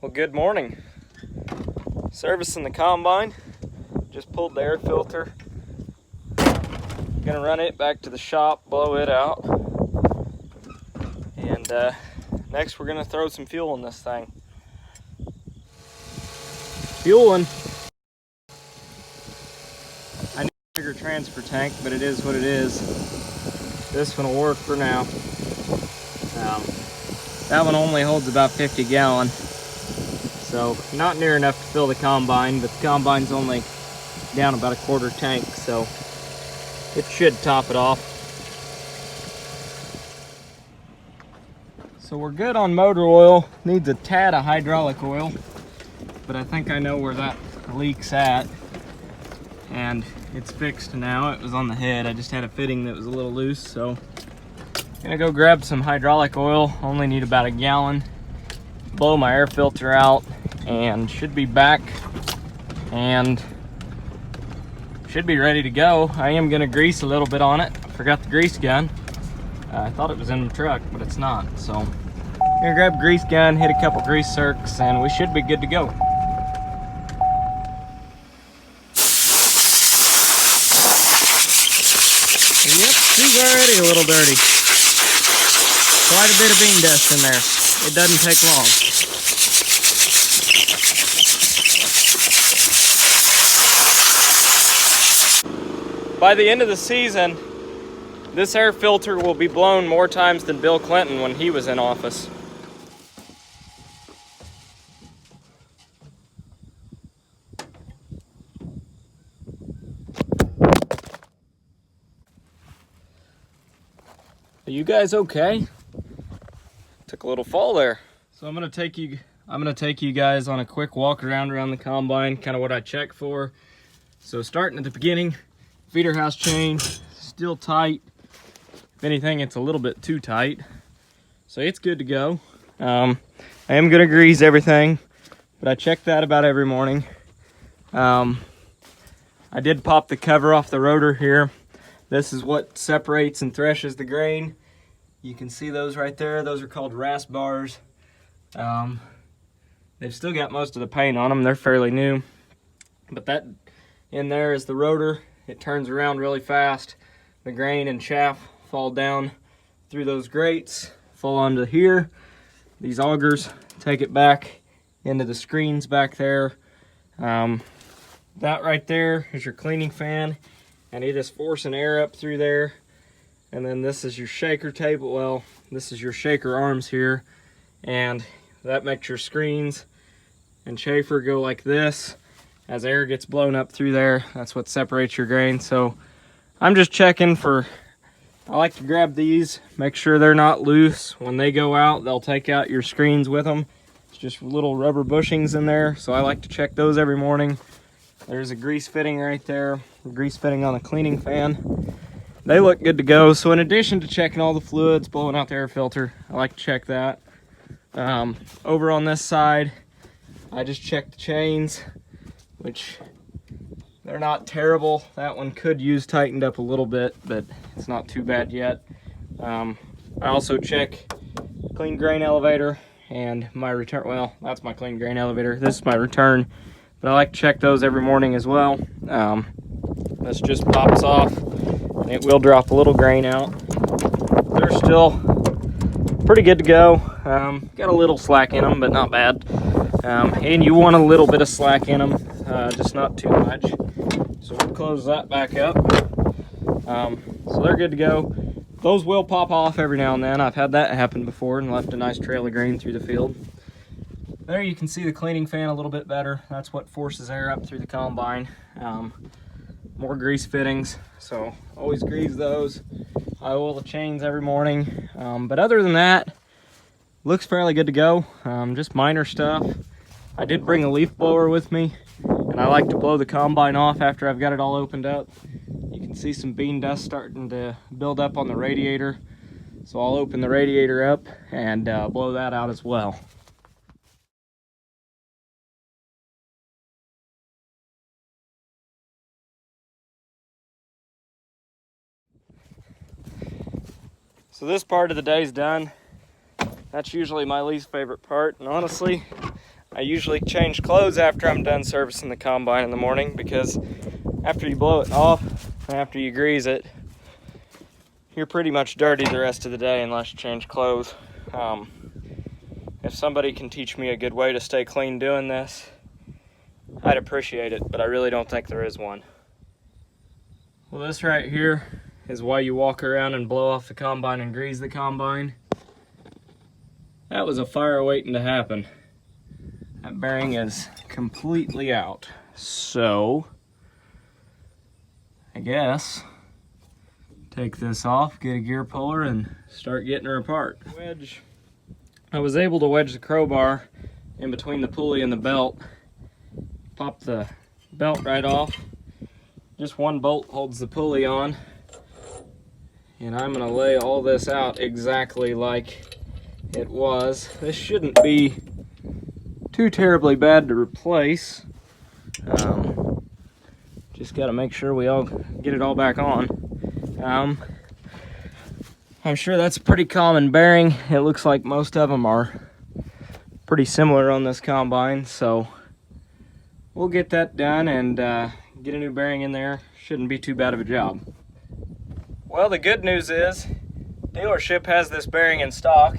Well, good morning. Servicing the combine. Just pulled the air filter. Gonna run it back to the shop, blow it out. And next we're gonna throw some fuel in this thing. Fueling. I need a bigger transfer tank, but it is what it is. This one will work for now. That one only holds about 50 gallon. So not near enough to fill the combine, but the combine's only down about a quarter tank, so it should top it off. So we're good on motor oil. Needs a tad of hydraulic oil, but I think I know where that leak's at. And it's fixed now. It was on the head. I just had a fitting that was a little loose, so I'm gonna go grab some hydraulic oil. Only need about a gallon. Blow my air filter out and should be back and should be ready to go. I am gonna grease a little bit on it. I forgot the grease gun. I thought it was in the truck, but it's not. So I'm gonna grab a grease gun, hit a couple grease circs, and we should be good to go. Yep, she's already a little dirty. Quite a bit of bean dust in there. It doesn't take long. By the end of the season, this air filter will be blown more times than Bill Clinton when he was in office. Are you guys okay? Took a little fall there. So I'm gonna take you guys on a quick walk around the combine, kind of what I check for. So starting at the beginning, feeder house chain, still tight. If anything, it's a little bit too tight. So it's good to go. I am gonna grease everything, but I check that about every morning. I did pop the cover off the rotor here. This is what separates and threshes the grain. You can see those right there. Those are called rasp bars. They've still got most of the paint on them. They're fairly new. But that in there is the rotor. It turns around really fast. The grain and chaff fall down through those grates, fall onto here. These augers take it back into the screens back there. That right there is your cleaning fan, and it is forcing air up through there. And then this is your shaker table. Well, this is your shaker arms here, and that makes your screens and chafer go like this. As air gets blown up through there, that's what separates your grain. So I'm just checking for, I like to grab these, make sure they're not loose. When they go out, they'll take out your screens with them. It's just little rubber bushings in there, so I like to check those every morning. There's a grease fitting right there, a grease fitting on the cleaning fan. They look good to go. So in addition to checking all the fluids, blowing out the air filter, I like to check that. Over on this side, I just check the chains, which they're not terrible. That one could use tightened up a little bit, but it's not too bad yet. I also check clean grain elevator and my return. Well, that's my clean grain elevator. This is my return, but I like to check those every morning as well. This just pops off and it will drop a little grain out. They're still pretty good to go. Got a little slack in them, but not bad. And you want a little bit of slack in them, just not too much. So we'll close that back up. So they're good to go. Those will pop off every now and then. I've had that happen before and left a nice trail of grain through the field. There you can see the cleaning fan a little bit better. That's what forces air up through the combine. More grease fittings, so always grease those. I oil the chains every morning. But other than that, looks fairly good to go. Just minor stuff. I did bring a leaf blower with me, and I like to blow the combine off after I've got it all opened up. You can see some bean dust starting to build up on the radiator. So I'll open the radiator up and blow that out as well. So this part of the day's done. That's usually my least favorite part, and honestly, I usually change clothes after I'm done servicing the combine in the morning, because after you blow it off and after you grease it, you're pretty much dirty the rest of the day unless you change clothes. If somebody can teach me a good way to stay clean doing this, I'd appreciate it, but I really don't think there is one. Well, this right here is why you walk around and blow off the combine and grease the combine. That was a fire waiting to happen. That bearing is completely out. So, I guess, take this off, get a gear puller, and start getting her apart. Wedge. I was able to wedge the crowbar in between the pulley and the belt. Pop the belt right off. Just one bolt holds the pulley on. And I'm gonna lay all this out exactly like it was. This shouldn't be too terribly bad to replace. Just gotta make sure we all get it all back on. I'm sure that's a pretty common bearing. It looks like most of them are pretty similar on this combine, so we'll get that done and get a new bearing in there. Shouldn't be too bad of a job. Well, the good news is dealership has this bearing in stock,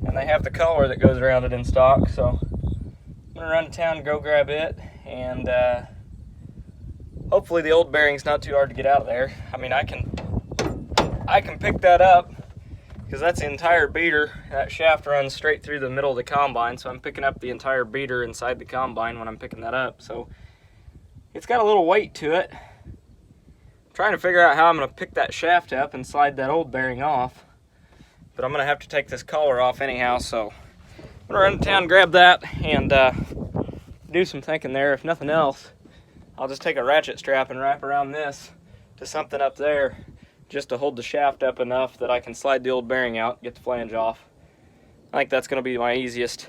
and they have the collar that goes around it in stock, so I'm gonna run to town and go grab it, and hopefully the old bearing's not too hard to get out of there. I mean, I can pick that up because that's the entire beater. That shaft runs straight through the middle of the combine, so I'm picking up the entire beater inside the combine when I'm picking that up. So it's got a little weight to it. I'm trying to figure out how I'm going to pick that shaft up and slide that old bearing off, but I'm going to have to take this collar off anyhow, so I'm going to run to town, grab that, and do some thinking there. If nothing else, I'll just take a ratchet strap and wrap around this to something up there, just to hold the shaft up enough that I can slide the old bearing out, get the flange off. I think that's going to be my easiest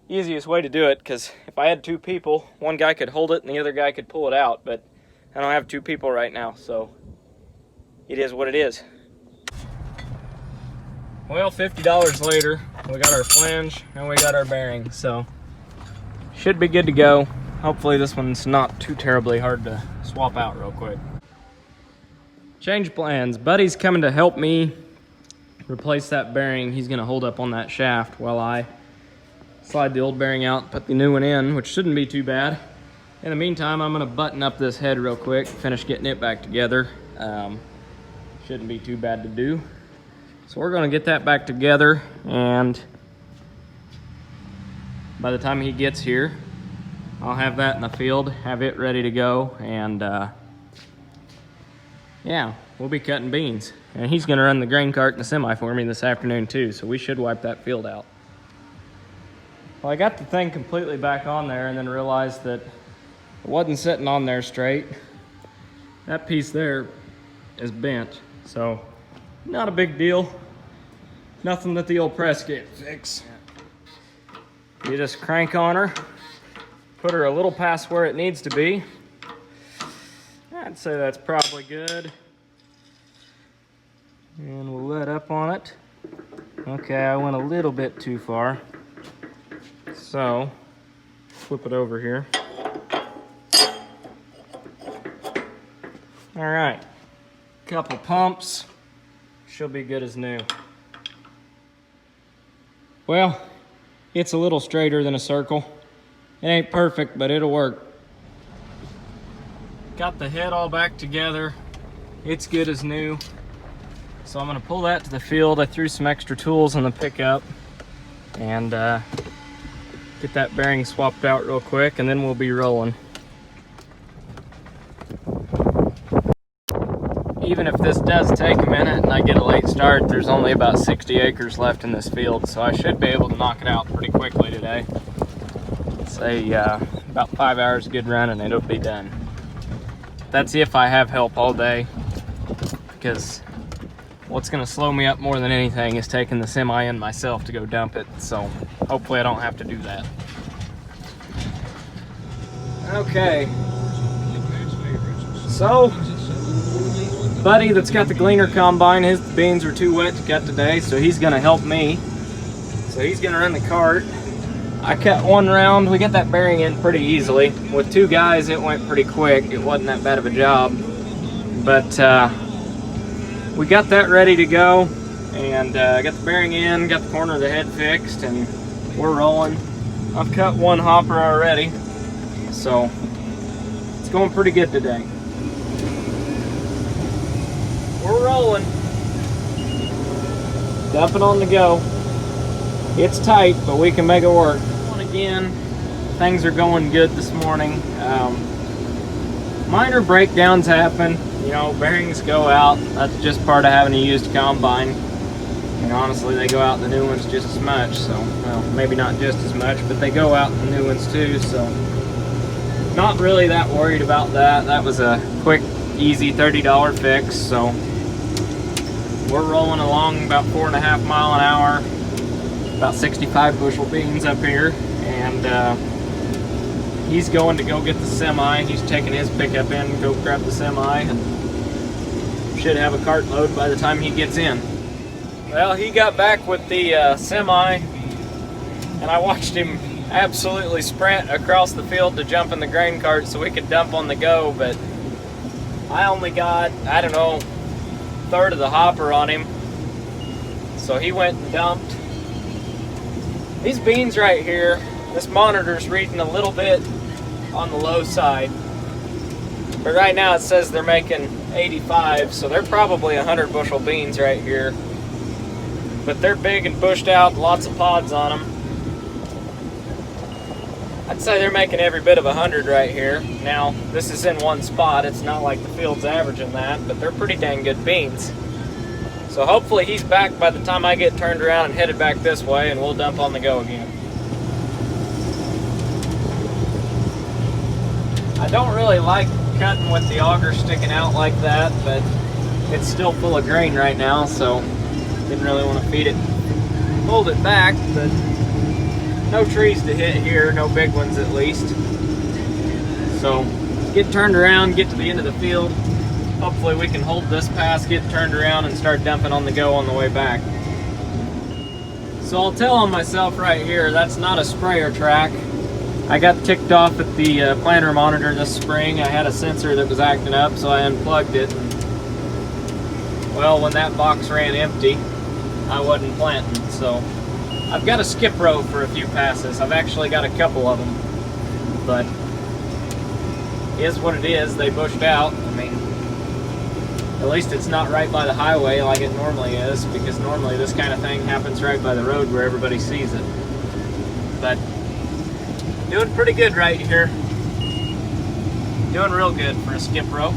way to do it, because if I had two people, one guy could hold it and the other guy could pull it out, but I don't have two people right now, so it is what it is. Well, $50 later, we got our flange and we got our bearing, so should be good to go. Hopefully this one's not too terribly hard to swap out real quick. Change plans. Buddy's coming to help me replace that bearing. He's going to hold up on that shaft while I slide the old bearing out, put the new one in, which shouldn't be too bad. In the meantime, I'm going to button up this head real quick, finish getting it back together. Shouldn't be too bad to do. So we're going to get that back together, and by the time he gets here, I'll have that in the field, have it ready to go, and yeah, we'll be cutting beans. And he's gonna run the grain cart in the semi for me this afternoon too, so we should wipe that field out. Well, I got the thing completely back on there and then realized that it wasn't sitting on there straight. That piece there is bent, so not a big deal. Nothing that the old press can't fix. You just crank on her, put her a little past where it needs to be. I'd say that's probably good. And we'll let up on it. Okay, I went a little bit too far. So, flip it over here. All right, couple pumps. She'll be good as new. Well, it's a little straighter than a circle. It ain't perfect, but it'll work. Got the head all back together. It's good as new. So I'm gonna pull that to the field. I threw some extra tools in the pickup and get that bearing swapped out real quick, and then we'll be rolling. Even if this does take a minute and I get a late start, there's only about 60 acres left in this field, so I should be able to knock it out pretty quickly today. Say about 5 hours of good run and it'll be done. That's if I have help all day, because what's going to slow me up more than anything is taking the semi in myself to go dump it, so hopefully I don't have to do that. Okay, so Buddy that's got the gleaner combine, his beans were too wet to cut today, so he's going to help me. So he's going to run the cart. I cut one round. We got that bearing in pretty easily. With 2 guys, it went pretty quick. It wasn't that bad of a job. But we got that ready to go, and got the bearing in, got the corner of the head fixed, and we're rolling. I've cut one hopper already, so it's going pretty good today. We're rolling. Dumping on the go. It's tight, but we can make it work. Again, things are going good this morning. Minor breakdowns happen. You know, bearings go out. That's just part of having a used combine. And honestly, they go out in the new ones just as much. So, well, maybe not just as much, but they go out in the new ones too. So, not really that worried about that. That was a quick, easy $30 fix. So, we're rolling along about 4.5 miles an hour. About 65 bushel beans up here. And he's going to go get the semi. He's taking his pickup in and go grab the semi, and should have a cartload by the time he gets in. Well, he got back with the semi, and I watched him absolutely sprint across the field to jump in the grain cart so we could dump on the go, but I only got, I don't know, 1/3 of the hopper on him. So he went and dumped. These beans right here, this monitor's reading a little bit on the low side, but right now it says they're making 85, so they're probably 100 bushel beans right here. But they're big and bushed out, lots of pods on them. I'd say they're making every bit of 100 right here. Now, this is in one spot. It's not like the field's averaging that, but they're pretty dang good beans. So hopefully he's back by the time I get turned around and headed back this way, and we'll dump on the go again. I don't really like cutting with the auger sticking out like that, but it's still full of grain right now, so didn't really want to feed it, hold it back, but no trees to hit here, no big ones at least. So get turned around, get to the end of the field. Hopefully we can hold this pass, get turned around, and start dumping on the go on the way back. So I'll tell on myself right here, that's not a sprayer track. I got ticked off at the planter monitor this spring. I had a sensor that was acting up, so I unplugged it. Well, when that box ran empty, I wasn't planting, so I've got a skip row for a few passes. I've actually got a couple of them, but it is what it is. They bushed out. I mean, at least it's not right by the highway like it normally is, because normally this kind of thing happens right by the road where everybody sees it. But doing pretty good right here. Doing real good for a skip row.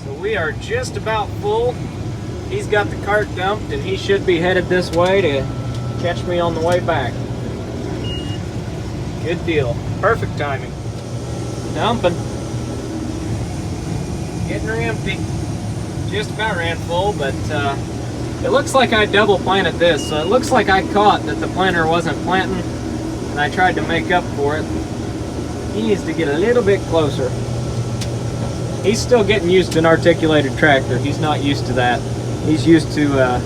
So we are just about full. He's got the cart dumped, and he should be headed this way to catch me on the way back. Good deal. Perfect timing. Dumping. Getting her empty. Just about ran full, but it looks like I double planted this, so it looks like I caught that the planter wasn't planting, and I tried to make up for it. He needs to get a little bit closer. He's still getting used to an articulated tractor. He's not used to that. He's used to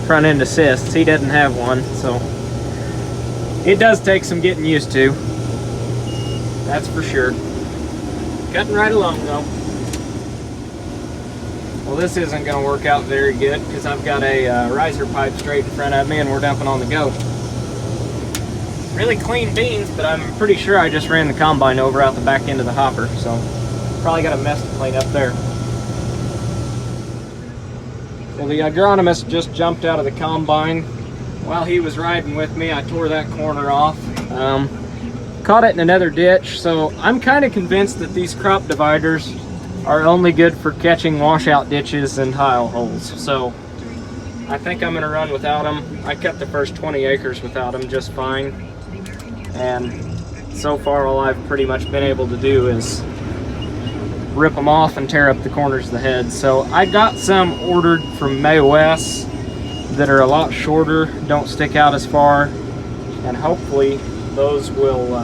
front end assists. He doesn't have one, so it does take some getting used to. That's for sure. Cutting right along though. Well, this isn't going to work out very good because I've got a riser pipe straight in front of me and we're dumping on the go. Really clean beans, but I'm pretty sure I just ran the combine over out the back end of the hopper, so probably got a mess to clean up there. Well, the agronomist just jumped out of the combine. While he was riding with me, I tore that corner off. Caught it in another ditch, so I'm kind of convinced that these crop dividers are only good for catching washout ditches and tile holes. So I think I'm going to run without them. I cut the first 20 acres without them just fine. And so far all I've pretty much been able to do is rip them off and tear up the corners of the head. So I got some ordered from May West that are a lot shorter, don't stick out as far, and hopefully those will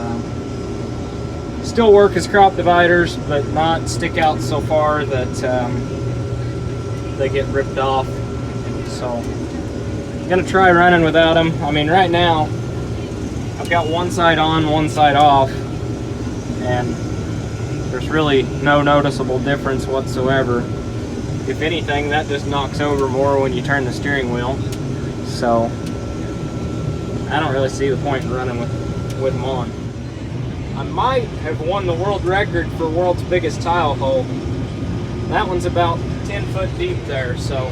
still work as crop dividers, but not stick out so far that they get ripped off. So I'm gonna try running without them. I mean, right now I've got one side on, one side off, and there's really no noticeable difference whatsoever. If anything, that just knocks over more when you turn the steering wheel. So I don't really see the point in running with them on. I might have won the world record for world's biggest tile hole. That one's about 10 foot deep there, so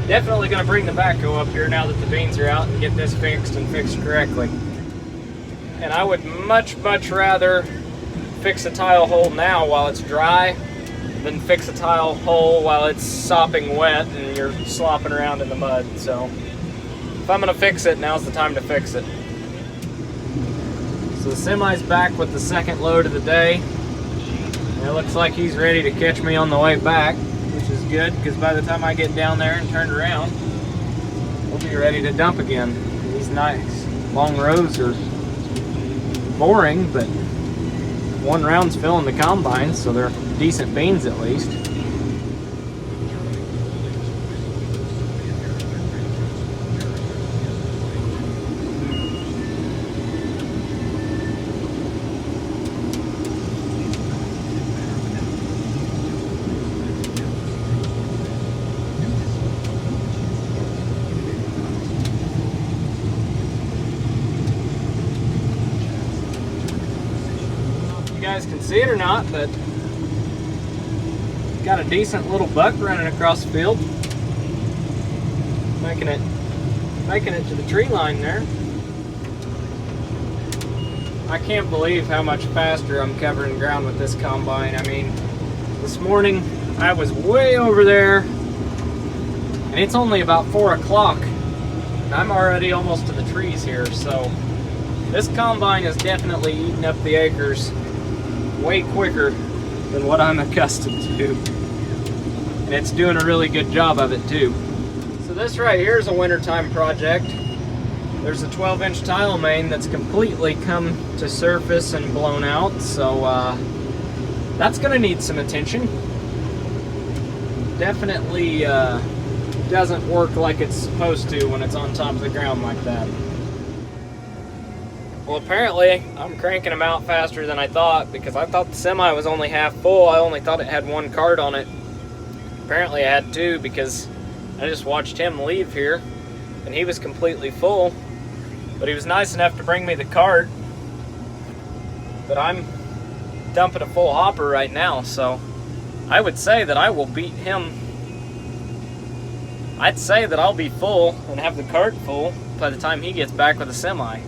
definitely going to bring the backhoe up here now that the beans are out and get this fixed and fixed correctly. And I would much rather fix a tile hole now while it's dry than fix a tile hole while it's sopping wet and you're slopping around in the mud. So if I'm going to fix it, now's the time to fix it. So the semi's back with the second load of the day. And it looks like he's ready to catch me on the way back, which is good, because by the time I get down there and turn around, we'll be ready to dump again. These nice long rows are boring, but one round's filling the combine, so they're decent beans at least. You guys can see it or not, but got a decent little buck running across the field, making it to the tree line there. I can't believe how much faster I'm covering ground with this combine. I mean, this morning I was way over there and it's only about 4 o'clock and I'm already almost to the trees here, so this combine is definitely eating up the acres way quicker than what I'm accustomed to. And it's doing a really good job of it too. So this right here is a wintertime project. There's a 12-inch tile main that's completely come to surface and blown out, so that's gonna need some attention. Definitely doesn't work like it's supposed to when it's on top of the ground like that. Well, apparently I'm cranking them out faster than I thought, because I thought the semi was only half full. I only thought it had one cart on it. Apparently I had two, because I just watched him leave here and he was completely full. But he was nice enough to bring me the cart. But I'm dumping a full hopper right now, so I would say that I will beat him. I'd say that I'll be full and have the cart full by the time he gets back with a semi.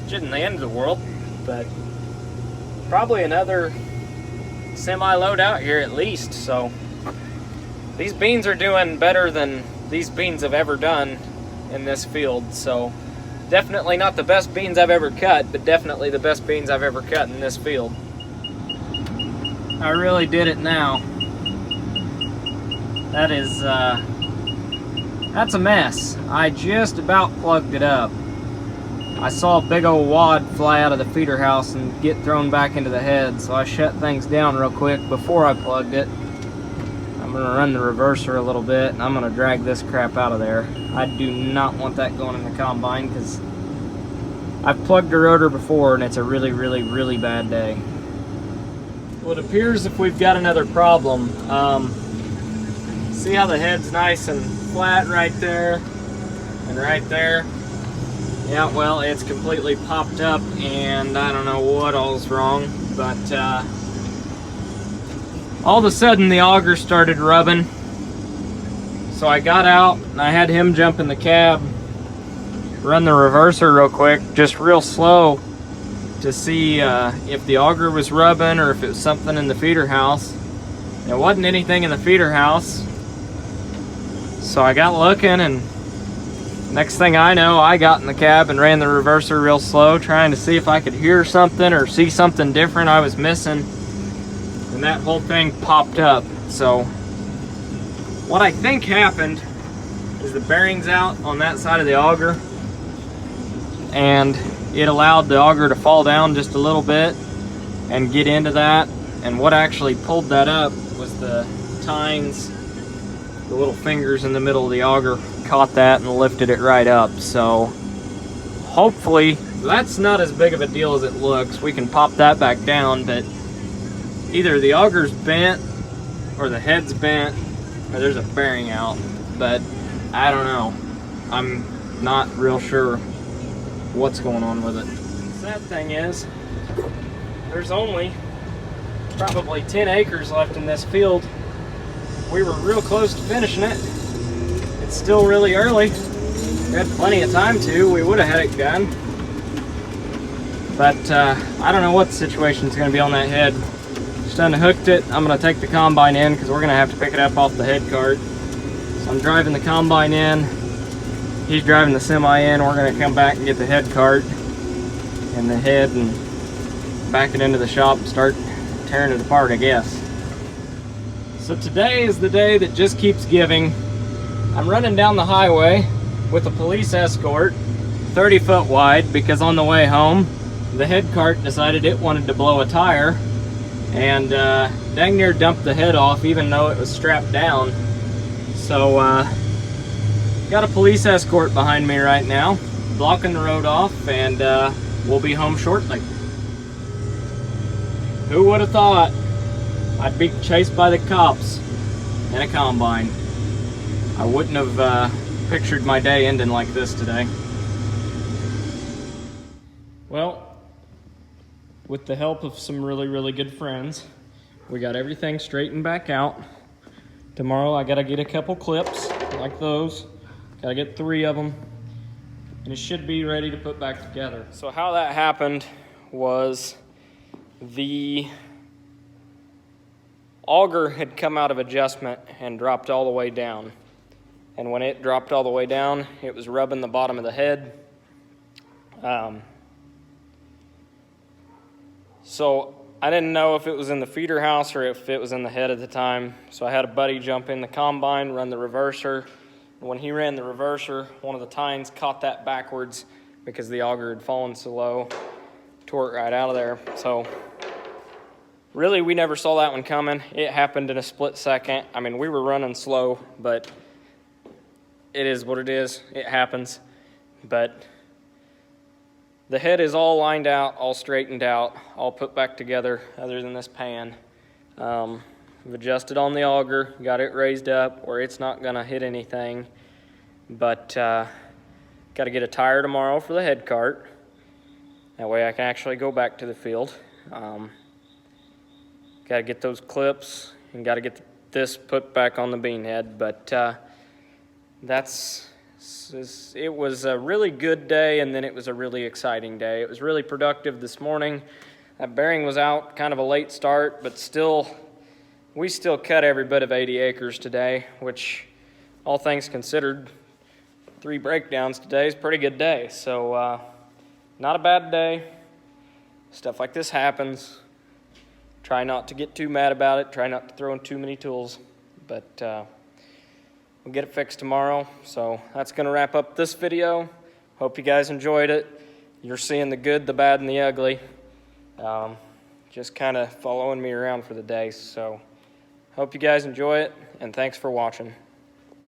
Which isn't the end of the world, but probably another semi load out here at least. So these beans are doing better than these beans have ever done in this field. So definitely not the best beans I've ever cut, but definitely the best beans I've ever cut in this field. I really did it now. That is, that's a mess. I just about plugged it up. I saw a big old wad fly out of the feeder house and get thrown back into the head, so I shut things down real quick before I plugged it. I'm gonna run the reverser a little bit and I'm gonna drag this crap out of there. I do not want that going in the combine, because I've plugged a rotor before and it's a really bad day. Well, it appears if we've got another problem. See how the head's nice and flat right there and right there? Yeah, well, it's completely popped up and I don't know what all's wrong, but all of a sudden the auger started rubbing. So I got out and I had him jump in the cab, run the reverser real quick, just real slow, to see if the auger was rubbing or if it was something in the feeder house. There wasn't anything in the feeder house. So I got looking, and next thing I know, I got in the cab and ran the reverser real slow, trying to see if I could hear something or see something different I was missing. And that whole thing popped up. So what I think happened is the bearing's out on that side of the auger, and it allowed the auger to fall down just a little bit and get into that. And what actually pulled that up was the tines. The little fingers in the middle of the auger caught that and lifted it right up. So hopefully That's not as big of a deal as it looks. We can pop that back down, but either the auger's bent or the head's bent or there's a bearing out, but I don't know. I'm not real sure what's going on with it. The sad thing is, there's only probably 10 acres left in this field. We were real close to finishing it. It's still really early. We had plenty of time to. We would have had it done. But I don't know what the situation's going to be on that head. Just unhooked it. I'm going to take the combine in because we're going to have to pick it up off the head cart. So I'm driving the combine in. He's driving the semi in. We're going to come back and get the head cart and the head and back it into the shop and start tearing it apart, I guess. So today is the day that just keeps giving. I'm running down the highway with a police escort, 30 foot wide, because on the way home, the head cart decided it wanted to blow a tire and dang near dumped the head off even though it was strapped down. So got a police escort behind me right now, blocking the road off, and we'll be home shortly. Who would have thought I'd be chased by the cops in a combine? I wouldn't have pictured my day ending like this today. Well, with the help of some really good friends, we got everything straightened back out. Tomorrow I gotta get a couple clips like those. Gotta get 3 of them, and it should be ready to put back together. So how that happened was the auger had come out of adjustment and dropped all the way down. And when it dropped all the way down, it was rubbing the bottom of the head. So I didn't know if it was in the feeder house or if it was in the head at the time. So I had a buddy jump in the combine, run the reverser. And when he ran the reverser, one of the tines caught that backwards because the auger had fallen so low, tore it right out of there. So really, we never saw that one coming. It happened in a split second. I mean, we were running slow, but it is what it is. It happens. But the head is all lined out, all straightened out, all put back together other than this pan. We've adjusted on the auger, got it raised up where it's not gonna hit anything. But gotta get a tire tomorrow for the head cart. That way I can actually go back to the field. Gotta get those clips and gotta get this put back on the bean head. But it was a really good day, and then it was a really exciting day. It was really productive this morning. That bearing was out, kind of a late start, but we still cut every bit of 80 acres today, which, all things considered, 3 breakdowns today is a pretty good day. So not a bad day. Stuff like this happens. Try not to get too mad about it. Try not to throw in too many tools, but we'll get it fixed tomorrow. So that's going to wrap up this video. Hope you guys enjoyed it. You're seeing the good, the bad, and the ugly. Just kind of following me around for the day. So hope you guys enjoy it, and thanks for watching.